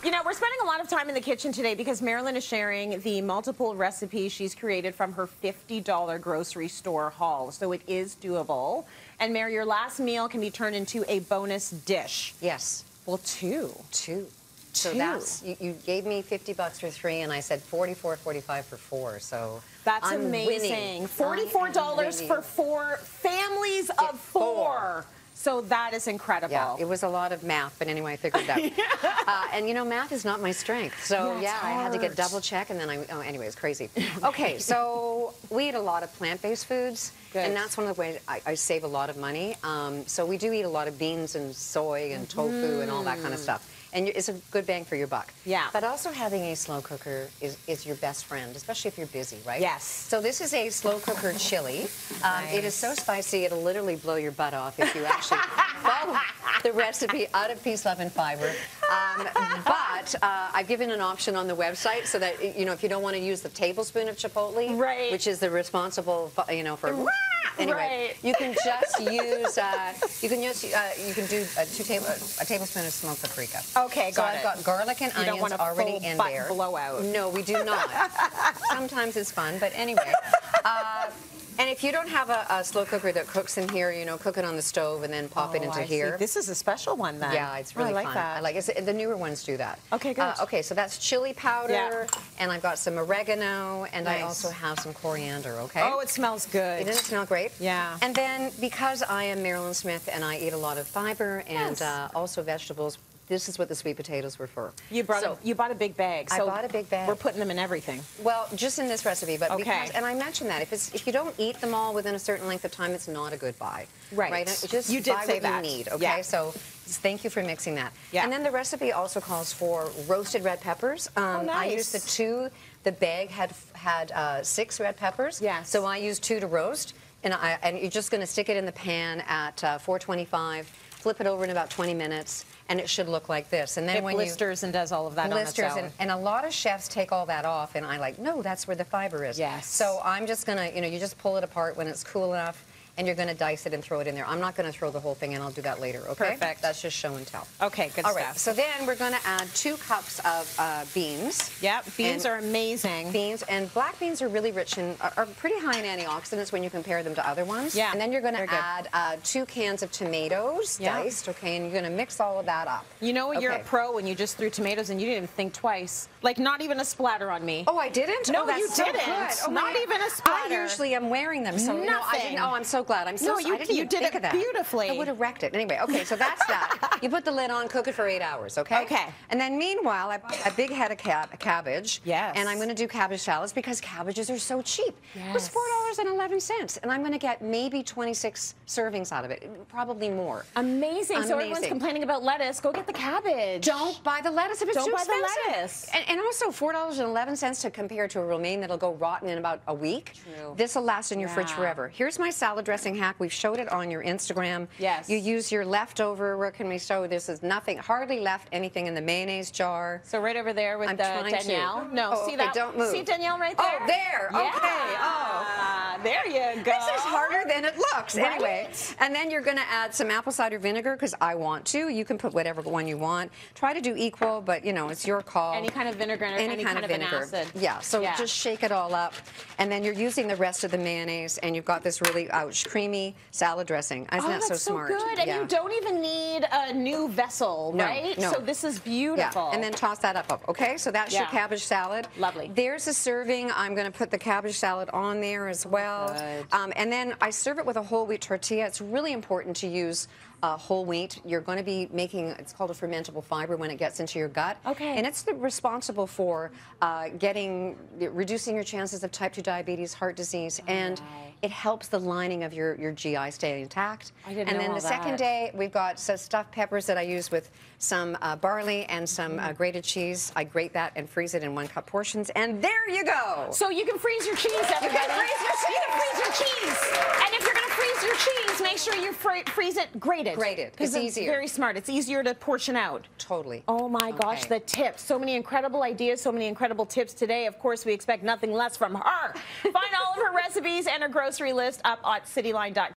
You know, we're spending a lot of time in the kitchen today because Mairlyn is sharing the multiple recipes she's created from her $50 grocery store haul. So it is doable. And Mary, your last meal can be turned into a bonus dish. Yes. Well, two. So that's, you gave me $50 for 3, and I said $44.45 for 4. So that's I'm amazing. winning. $44 for 4 families of 4. So that is incredible. Yeah, it was a lot of math, but anyway, I figured it out. And you know, math is not my strength. So yeah, I had to get double check, and then anyway, it's crazy. Okay, so we eat a lot of plant-based foods, and that's one of the ways I save a lot of money. So we do eat a lot of beans and soy and tofu and all that kind of stuff. And it's a good bang for your buck. Yeah. But also having a slow cooker is your best friend, especially if you're busy, right? Yes. So this is a slow cooker chili. Nice. It is so spicy, it'll literally blow your butt off if you actually follow the recipe out of peace, love, and fiber. But I've given an option on the website so that, you know, if you don't want to use the tablespoon of chipotle, right, which is the responsible, you know, for... Anyway, you can just use, you can do a tablespoon of smoked paprika. Okay, got it. So I've got garlic and onions already in there. Blowout. No, we do not. Sometimes it's fun, but anyway. And if you don't have a slow cooker that cooks in here, you know, cook it on the stove and then pop it into here. This is a special one then. Yeah, it's really fun. That. I like it. The newer ones do that. Okay, good. Okay, so that's chili powder, and I've got some oregano, and I also have some coriander, okay? Oh, it smells good. Doesn't it smell great? Yeah. And then, because I am Mairlyn Smith and I eat a lot of fiber and also vegetables, this is what the sweet potatoes were for. You bought a big bag. So I bought a big bag. We're putting them in everything. Well, just in this recipe, but because, and I mentioned that if you don't eat them all within a certain length of time, it's not a good buy. Right. Just you did buy say what that. you need. Okay. Yeah. So thank you for mixing that. Yeah. And then the recipe also calls for roasted red peppers. Oh, nice. I used the 2. The bag had 6 red peppers. Yes. So I used 2 to roast, and you're just going to stick it in the pan at 425. Flip it over in about 20 minutes, and it should look like this. And then it blisters and does all of that blisters on its own. And a lot of chefs take all that off, and I like, no, that's where the fiber is. Yes. So I'm just gonna, you know, you just pull it apart when it's cool enough, and you're gonna dice it and throw it in there. I'm not gonna throw the whole thing in. I'll do that later. Okay. Perfect. That's just show and tell. Okay, good all stuff. Right. So then we're gonna add 2 cups of beans. Yep. Beans are amazing. Beans and black beans are really rich and are pretty high in antioxidants when you compare them to other ones. Yeah. And then you're gonna add 2 cans of tomatoes diced. Okay. And you're gonna mix all of that up. You know what? You're a pro when you just threw tomatoes and you didn't even think twice. Like not even a splatter on me. Oh, I didn't? No, that's you so didn't. Good. Oh, not even a splatter. I usually am wearing them, so nothing. No, I didn't. Oh, I'm so glad. I'm so. No, you did it beautifully. I would have wrecked it. Anyway, okay, so that's that. You put the lid on, cook it for 8 hours. Okay. Okay. And then meanwhile, I bought a big head of cabbage. Yes. And I'm going to do cabbage salads because cabbages are so cheap. Yes. It was $4.11, and I'm going to get maybe 26 servings out of it, probably more. Amazing. So everyone's complaining about lettuce. Go get the cabbage. Don't buy the lettuce if it's too expensive. Don't buy the lettuce. And also $4.11 to compare to a romaine that'll go rotten in about a week. True. This will last in your fridge forever. Here's my salad dressing hack. We've showed it on your Instagram. Yes. You use your leftover. Where can we show? This is nothing. Hardly left anything in the mayonnaise jar. So right over there with Danielle. No, see that? Don't move. See Danielle right there? Oh, there. Yeah. Okay. Oh. There you go. This is harder than it looks. Right? Anyway, and then you're going to add some apple cider vinegar because I want to. You can put whatever one you want. Try to do equal, but you know, it's your call. Any kind of vinegar, any kind of vinegar. An acid. Yeah. So just shake it all up, and then you're using the rest of the mayonnaise, and you've got this really creamy salad dressing. Isn't that so smart? That's so good. And you don't even need a new vessel, right? No. So this is beautiful. Yeah. And then toss that up. Okay. So that's your cabbage salad. Lovely. There's a serving. I'm going to put the cabbage salad on there as well. Good. And then I serve it with a whole wheat tortilla. It's really important to use whole wheat. You're going to be making, it's called a fermentable fiber when it gets into your gut. Okay. And it's responsible for reducing your chances of type 2 diabetes, heart disease, and it helps the lining of your GI stay intact. I didn't know And then all the second day, we've got some stuffed peppers that I use with some barley and some grated cheese. I grate that and freeze it in 1 cup portions, and there you go. So you can freeze your cheese, everybody. You can freeze your cheese. You can freeze your cheese. And if you're going to freeze your cheese, make sure you freeze it grated. Grated. It's easier. Very smart. It's easier to portion out. Totally. Oh my gosh, the tips. So many incredible ideas, so many incredible tips today. Of course, we expect nothing less from her. Find all of her recipes and her grocery list up at cityline.com.